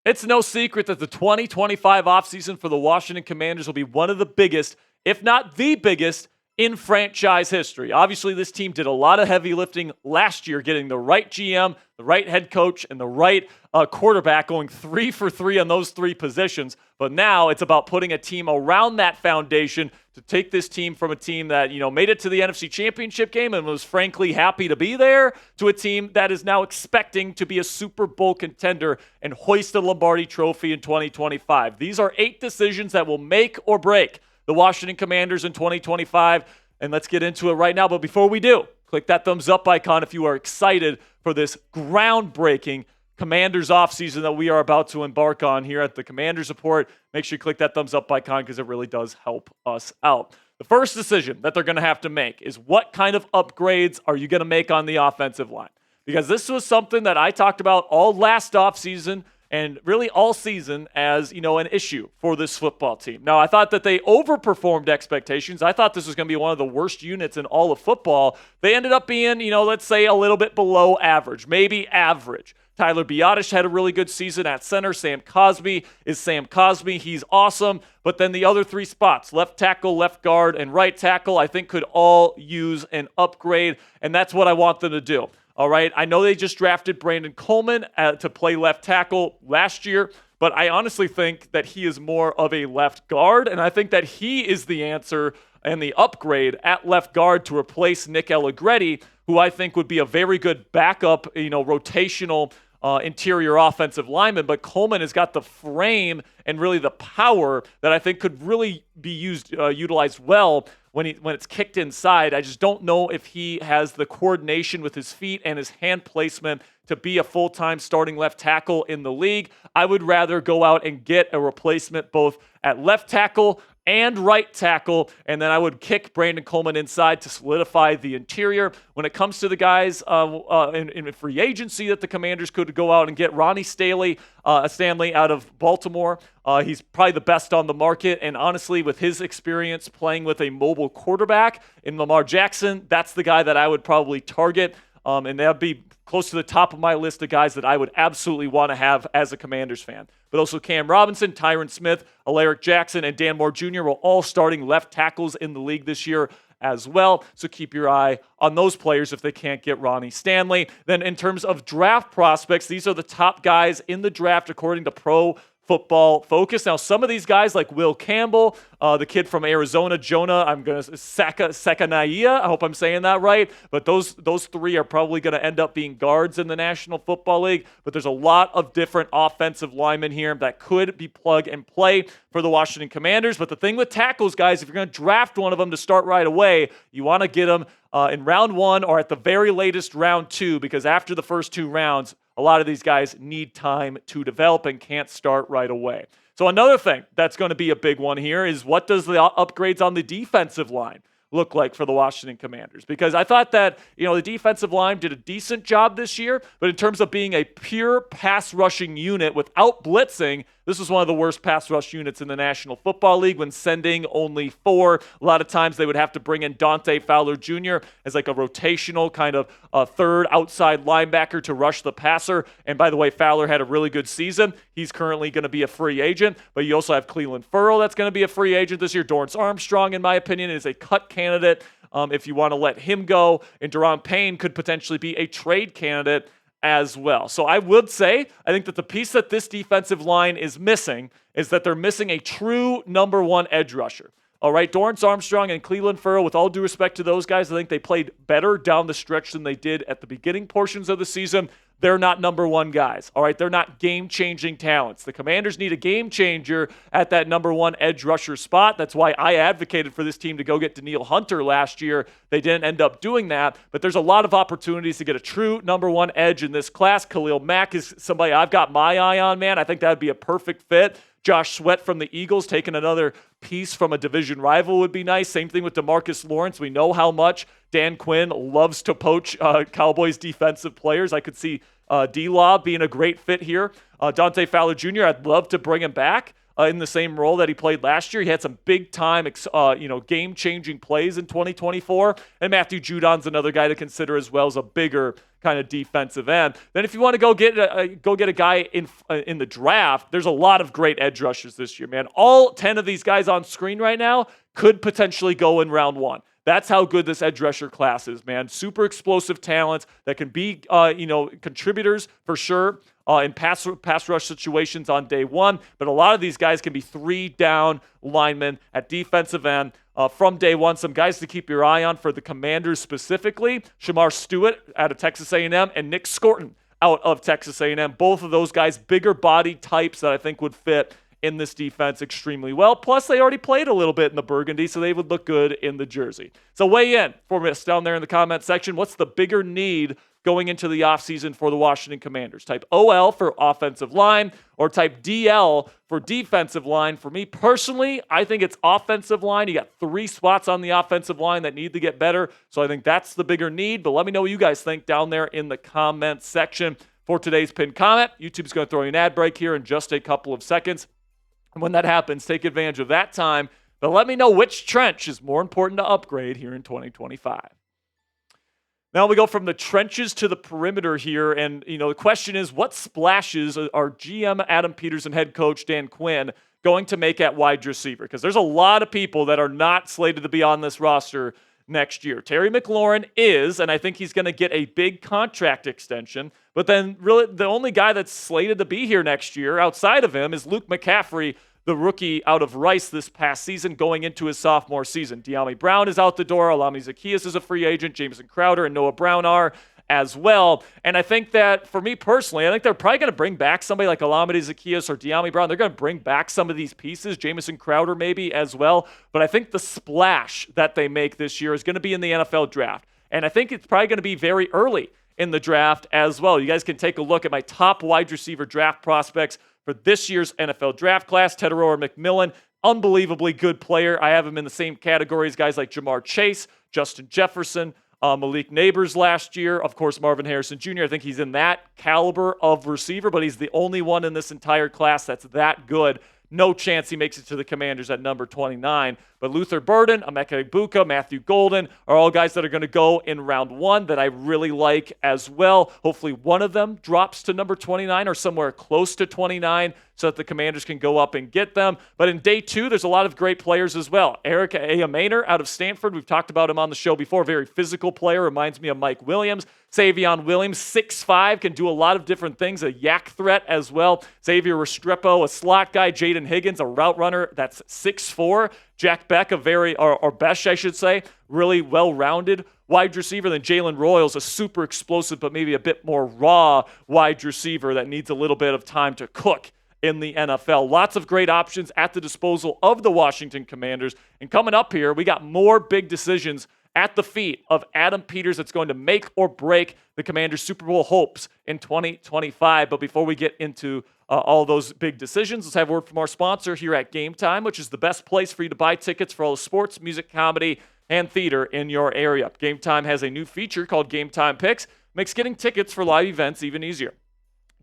It's no secret that the 2025 offseason for the Washington Commanders will be one of the biggest, if not the biggest, in franchise history. Obviously, this team did a lot of heavy lifting last year, getting the right GM, the right head coach, and the right quarterback, going 3 for 3 on those 3 positions. But now it's about putting a team around that foundation to take this team from a team that, made it to the NFC Championship game and was frankly happy to be there, to a team that is now expecting to be a Super Bowl contender and hoist the Lombardi Trophy in 2025. These are 8 decisions that will make or break the Washington Commanders in 2025, and let's get into it right now. But before we do, click that thumbs up icon if you are excited for this groundbreaking Commanders offseason that we are about to embark on here at the Commanders Report. Make sure you click that thumbs up icon because it really does help us out. The first decision that they're going to have to make is what kind of upgrades are you going to make on the offensive line? Because this was something that I talked about all last offseason and really all season as, an issue for this football team. Now, I thought that they overperformed expectations. I thought this was going to be one of the worst units in all of football. They ended up being, let's say a little bit below average, maybe average. Tyler Biadasz had a really good season at center. Sam Cosmi is Sam Cosmi. He's awesome. But then the other 3 spots, left tackle, left guard, and right tackle, I think could all use an upgrade, and that's what I want them to do. All right, I know they just drafted Brandon Coleman to play left tackle last year, but I honestly think that he is more of a left guard, and I think that he is the answer and the upgrade at left guard to replace Nick Allegretti, who I think would be a very good backup, rotational interior offensive lineman. But Coleman has got the frame and really the power that I think could really be utilized well when it's kicked inside. I just don't know if he has the coordination with his feet and his hand placement to be a full-time starting left tackle in the league. I would rather go out and get a replacement both at left tackle and right tackle, and then I would kick Brandon Coleman inside to solidify the interior. When it comes to the guys in free agency that the Commanders could go out and get, Ronnie Stanley out of Baltimore. He's probably the best on the market, and honestly, with his experience playing with a mobile quarterback in Lamar Jackson, that's the guy that I would probably target, and that would be close to the top of my list of guys that I would absolutely want to have as a Commanders fan. But also Cam Robinson, Tyron Smith, Alaric Jackson, and Dan Moore Jr. were all starting left tackles in the league this year as well. So keep your eye on those players if they can't get Ronnie Stanley. Then in terms of draft prospects, these are the top guys in the draft according to Pro Football Focus. Now, some of these guys like Will Campbell, the kid from Arizona, Sakanaya, I hope I'm saying that right, but those 3 are probably going to end up being guards in the National Football League, but there's a lot of different offensive linemen here that could be plug and play for the Washington Commanders. But the thing with tackles, guys, if you're going to draft one of them to start right away, you want to get them in round 1 or at the very latest round 2, because after the first 2 rounds, a lot of these guys need time to develop and can't start right away. So another thing that's going to be a big one here is what does the upgrades on the defensive line look like for the Washington Commanders? Because I thought that, the defensive line did a decent job this year, but in terms of being a pure pass rushing unit without blitzing, this was one of the worst pass rush units in the National Football League when sending only 4. A lot of times they would have to bring in Dante Fowler Jr. as like a rotational kind of third outside linebacker to rush the passer. And by the way, Fowler had a really good season. He's currently going to be a free agent, but you also have Cleveland Ferrell that's going to be a free agent this year. Dorrance Armstrong, in my opinion, is a cut candidate if you want to let him go. And Daron Payne could potentially be a trade candidate as well. So I would say, I think that the piece that this defensive line is missing is that they're missing a true number 1 edge rusher. All right, Dorrance Armstrong and Cleveland Ferrell, with all due respect to those guys, I think they played better down the stretch than they did at the beginning portions of the season. They're not number 1 guys. All right, they're not game-changing talents. The Commanders need a game changer at that number 1 edge rusher spot. That's why I advocated for this team to go get Danielle Hunter last year. They didn't end up doing that, but there's a lot of opportunities to get a true number 1 edge in this class. Khalil Mack is somebody I've got my eye on, man. I think that would be a perfect fit. Josh Sweat from the Eagles, taking another piece from a division rival would be nice. Same thing with DeMarcus Lawrence. We know how much Dan Quinn loves to poach Cowboys defensive players. I could see D-Lob being a great fit here. Dante Fowler Jr., I'd love to bring him back. in the same role that he played last year. He had some big-time, game-changing plays in 2024. And Matthew Judon's another guy to consider as well as a bigger kind of defensive end. Then if you want to go get a guy in the draft, there's a lot of great edge rushers this year, man. All 10 of these guys on screen right now could potentially go in round 1. That's how good this edge rusher class is, man. Super explosive talents that can be, contributors for sure in pass rush situations on day 1. But a lot of these guys can be 3-down linemen at defensive end from day 1. Some guys to keep your eye on for the Commanders specifically: Shamar Stewart out of Texas A&M and Nick Scorton out of Texas A&M. Both of those guys, bigger body types that I think would fit in this defense extremely well. Plus, they already played a little bit in the Burgundy, so they would look good in the jersey. So weigh in for us down there in the comment section. What's the bigger need going into the offseason for the Washington Commanders? Type OL for offensive line or type DL for defensive line. For me personally, I think it's offensive line. You got 3 spots on the offensive line that need to get better, so I think that's the bigger need. But let me know what you guys think down there in the comment section. For today's pinned comment, YouTube's going to throw you an ad break here in just a couple of seconds. And when that happens, take advantage of that time. But let me know which trench is more important to upgrade here in 2025. Now we go from the trenches to the perimeter here. And, the question is, what splashes are GM Adam Peters and head coach Dan Quinn going to make at wide receiver? Because there's a lot of people that are not slated to be on this roster next year. Terry McLaurin is, and I think he's going to get a big contract extension. But then really the only guy that's slated to be here next year outside of him is Luke McCaffrey, the rookie out of Rice this past season, going into his sophomore season. De'Ami Brown is out the door. Alami Zaccheaus is a free agent. Jameson Crowder and Noah Brown are as well. And I think that, for me personally, I think they're probably going to bring back somebody like Alami Zaccheaus or De'Ami Brown. They're going to bring back some of these pieces, Jameson Crowder maybe as well. But I think the splash that they make this year is going to be in the NFL draft. And I think it's probably going to be very early in the draft as well. You guys can take a look at my top wide receiver draft prospects for this year's NFL draft class. Tedoroa McMillan, unbelievably good player. I have him in the same category as guys like Jamar Chase, Justin Jefferson, Malik Neighbors last year. Of course, Marvin Harrison Jr. I think he's in that caliber of receiver, but he's the only one in this entire class that's that good. No chance he makes it to the Commanders at number 29. But Luther Burden, Emeka Egbuka, Matthew Golden are all guys that are going to go in round 1 that I really like as well. Hopefully one of them drops to number 29 or somewhere close to 29 so that the Commanders can go up and get them. But in day 2, there's a lot of great players as well. Eric Ayamainer out of Stanford. We've talked about him on the show before. Very physical player. Reminds me of Mike Williams. Savion Williams, 6'5", can do a lot of different things. A yak threat as well. Xavier Restrepo, a slot guy. Jaden Higgins, a route runner that's 6'4". Jack Beck, or Besh, I should say, really well-rounded wide receiver. Then Jalen Royals, a super explosive but maybe a bit more raw wide receiver that needs a little bit of time to cook in the NFL. Lots of great options at the disposal of the Washington Commanders. And coming up here, we got more big decisions at the feet of Adam Peters that's going to make or break the Commanders' Super Bowl hopes in 2025. But before we get into all those big decisions, let's have a word from our sponsor here at Game Time, which is the best place for you to buy tickets for all the sports, music, comedy, and theater in your area. Game Time has a new feature called Game Time Picks. Makes getting tickets for live events even easier.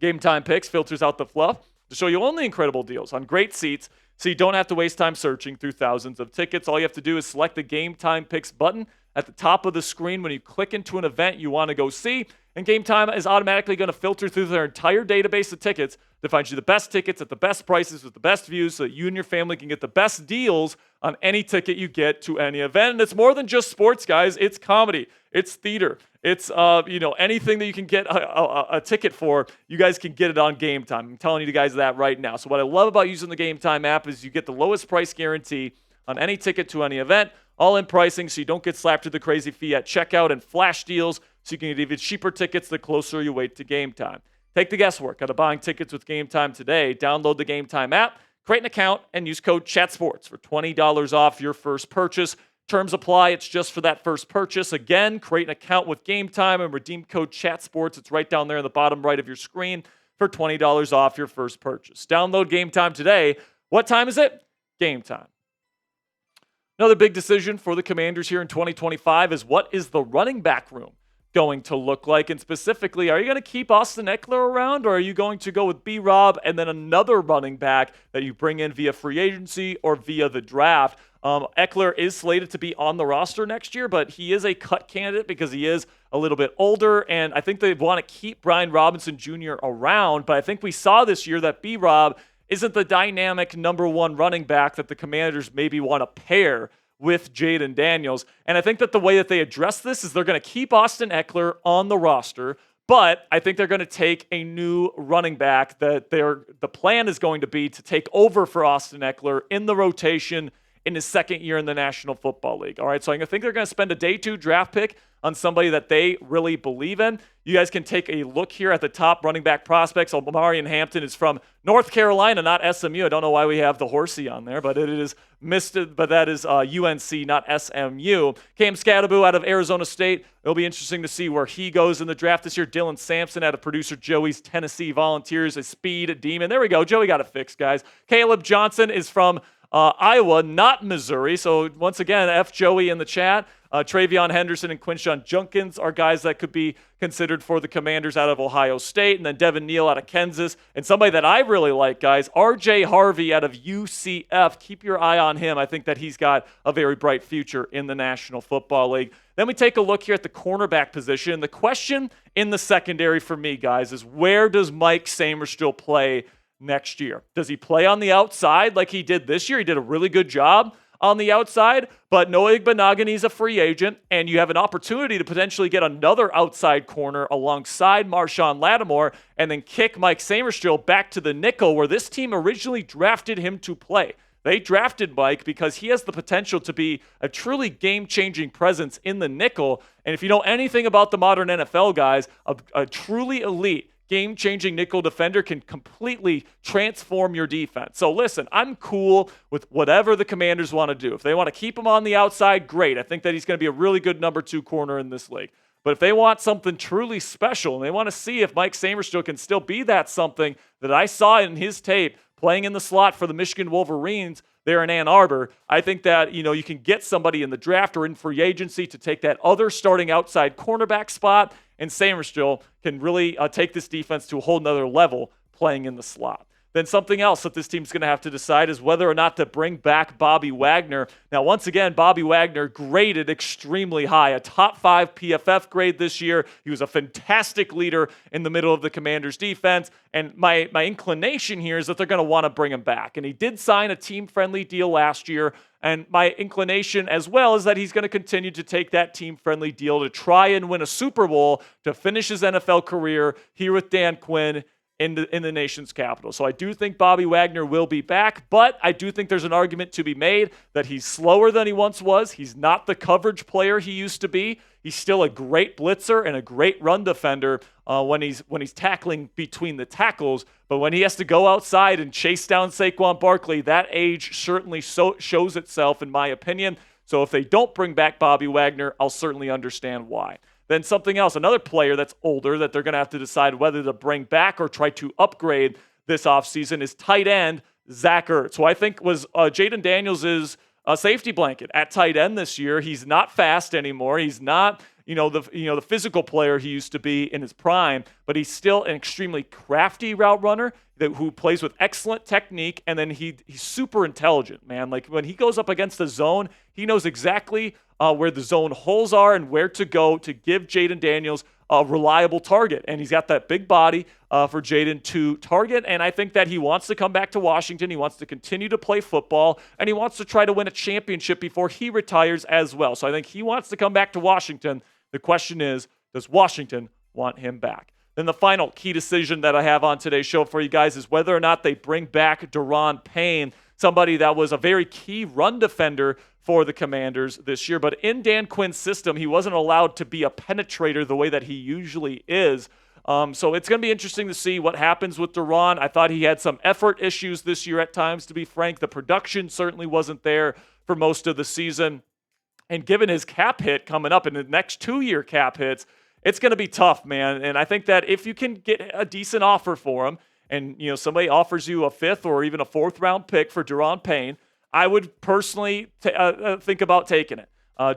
Game Time Picks filters out the fluff to show you only incredible deals on great seats, so you don't have to waste time searching through thousands of tickets. All you have to do is select the Game Time Picks button at the top of the screen when you click into an event you want to go see, and Game Time is automatically going to filter through their entire database of tickets to find you the best tickets at the best prices with the best views so that you and your family can get the best deals on any ticket you get to any event. And it's more than just sports, guys. It's comedy. It's theater. It's anything that you can get a ticket for, you guys can get it on Game Time. I'm telling you guys that right now. So what I love about using the Game Time app is you get the lowest price guarantee on any ticket to any event, all in pricing, so you don't get slapped with the crazy fee at checkout, and flash deals so you can get even cheaper tickets the closer you wait to Game Time. Take the guesswork out of buying tickets with Game Time today. Download the Game Time app, create an account, and use code CHATSPORTS for $20 off your first purchase. Terms apply. It's just for that first purchase. Again, create an account with Game Time and redeem code CHATSPORTS. It's right down there in the bottom right of your screen for $20 off your first purchase. Download Game Time today. What time is it? Game Time. Another big decision for the Commanders here in 2025 is, what is the running back room going to look like? And specifically, are you going to keep Austin Eckler around, or are you going to go with B-Rob and then another running back that you bring in via free agency or via the draft? Eckler is slated to be on the roster next year, but he is a cut candidate because he is a little bit older, and I think they want to keep Brian Robinson Jr. around, but I think we saw this year that B-Rob isn't the dynamic number one running back that the Commanders maybe want to pair with Jayden Daniels. And I think that the way that they address this is they're going to keep Austin Eckler on the roster, but I think they're going to take a new running back that the plan is going to be to take over for Austin Eckler in the rotation in his second year in the National Football League. All right, so I think they're going to spend a day 2 draft pick on somebody that they really believe in. You guys can take a look here at the top running back prospects. Omarion Hampton is from North Carolina, not SMU. I don't know why we have the horsey on there, but it is but that is UNC, not SMU. Cam Scadaboo out of Arizona State. It'll be interesting to see where he goes in the draft this year. Dylan Sampson out of producer Joey's Tennessee Volunteers, a speed demon. There we go. Joey got it fixed, guys. Caleb Johnson is from Iowa, not Missouri. So once again, F Joey in the chat. Travion Henderson and Quinshawn Junkins are guys that could be considered for the Commanders out of Ohio State. And then Devin Neal out of Kansas. And somebody that I really like, guys, R.J. Harvey out of UCF. Keep your eye on him. I think that he's got a very bright future in the National Football League. Then we take a look here at the cornerback position. The question in the secondary for me, guys, is where does Mike Sainristil play next year? Does he play on the outside like he did this year? He did a really good job on the outside, but Noah Igbinogheni's a free agent, and you have an opportunity to potentially get another outside corner alongside Marshawn Lattimore and then kick Mike Sainristil back to the nickel where this team originally drafted him to play. They drafted Mike because he has the potential to be a truly game-changing presence in the nickel, and if you know anything about the modern NFL, guys, a truly elite game-changing nickel defender can completely transform your defense. So listen, I'm cool with whatever the Commanders want to do. If they want to keep him on the outside, great. I think that he's going to be a really good number 2 corner in this league. But if they want something truly special and they want to see if Mike Sainristil can still be that something that I saw in his tape playing in the slot for the Michigan Wolverines there in Ann Arbor, I think that, you can get somebody in the draft or in free agency to take that other starting outside cornerback spot, and Sainristil can really take this defense to a whole nother level playing in the slot. Then something else that this team's going to have to decide is whether or not to bring back Bobby Wagner. Now, once again, Bobby Wagner graded extremely high, a top 5 PFF grade this year. He was a fantastic leader in the middle of the Commanders' defense, and my inclination here is that they're going to want to bring him back. And he did sign a team-friendly deal last year, and my inclination as well is that he's going to continue to take that team-friendly deal to try and win a Super Bowl to finish his NFL career here with Dan Quinn in the nation's capital. So I do think Bobby Wagner will be back, but I do think there's an argument to be made that he's slower than he once was. He's not the coverage player he used to be. He's still a great blitzer and a great run defender when he's tackling between the tackles. But when he has to go outside and chase down Saquon Barkley, that age certainly shows itself, in my opinion. So if they don't bring back Bobby Wagner, I'll certainly understand why. Then something else, another player that's older that they're going to have to decide whether to bring back or try to upgrade this offseason is tight end Zach Ertz, who I think was Jayden Daniels' safety blanket at tight end this year. He's not fast anymore. He's not the physical player he used to be in his prime, but he's still an extremely crafty route runner who plays with excellent technique, and then he's super intelligent, man. Like when he goes up against the zone, he knows exactly where the zone holes are and where to go to give Jayden Daniels a reliable target. And he's got that big body for Jayden to target, and I think that he wants to come back to Washington. He wants to continue to play football, and he wants to try to win a championship before he retires as well. So I think he wants to come back to Washington. The question is, does Washington want him back? Then the final key decision that I have on today's show for you guys is whether or not they bring back Daron Payne, somebody that was a very key run defender for the Commanders this year. But in Dan Quinn's system, he wasn't allowed to be a penetrator the way that he usually is. So it's going to be interesting to see what happens with Daron. I thought he had some effort issues this year at times, to be frank. The production certainly wasn't there for most of the season. And given his cap hit coming up in the next 2-year cap hits, it's going to be tough, man. And I think that if you can get a decent offer for him, and somebody offers you a 5th or even a 4th round pick for Daron Payne, I would personally think about taking it.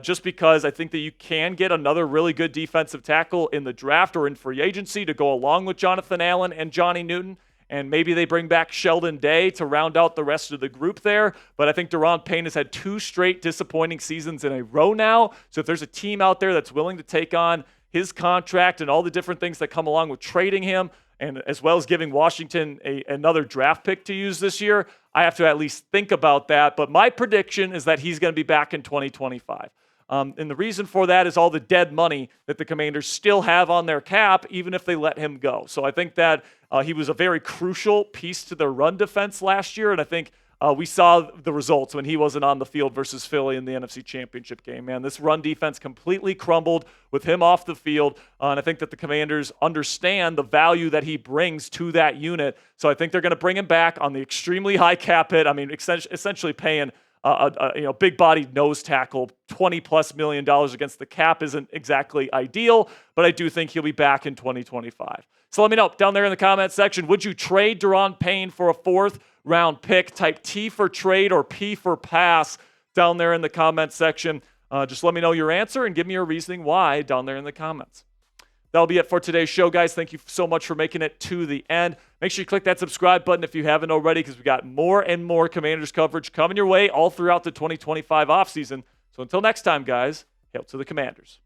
just because I think that you can get another really good defensive tackle in the draft or in free agency to go along with Jonathan Allen and Johnny Newton. And maybe they bring back Sheldon Day to round out the rest of the group there. But I think Daron Payne has had 2 straight disappointing seasons in a row now. So if there's a team out there that's willing to take on his contract and all the different things that come along with trading him, and as well as giving Washington another draft pick to use this year, I have to at least think about that. But my prediction is that he's going to be back in 2025. And the reason for that is all the dead money that the Commanders still have on their cap, even if they let him go. So I think that he was a very crucial piece to their run defense last year, and I think we saw the results when he wasn't on the field versus Philly in the NFC Championship game. Man, this run defense completely crumbled with him off the field, and I think that the Commanders understand the value that he brings to that unit. So I think they're going to bring him back on the extremely high cap hit. I mean, essentially paying a big-bodied nose tackle, $20+ million against the cap isn't exactly ideal, but I do think he'll be back in 2025. So let me know down there in the comment section, would you trade Daron Payne for a 4th-round pick? Type T for trade or P for pass down there in the comment section. Just let me know your answer and give me your reasoning why down there in the comments. That'll be it for today's show, guys. Thank you so much for making it to the end. Make sure you click that subscribe button if you haven't already, because we got more and more Commanders coverage coming your way all throughout the 2025 offseason. So until next time, guys, hail to the Commanders.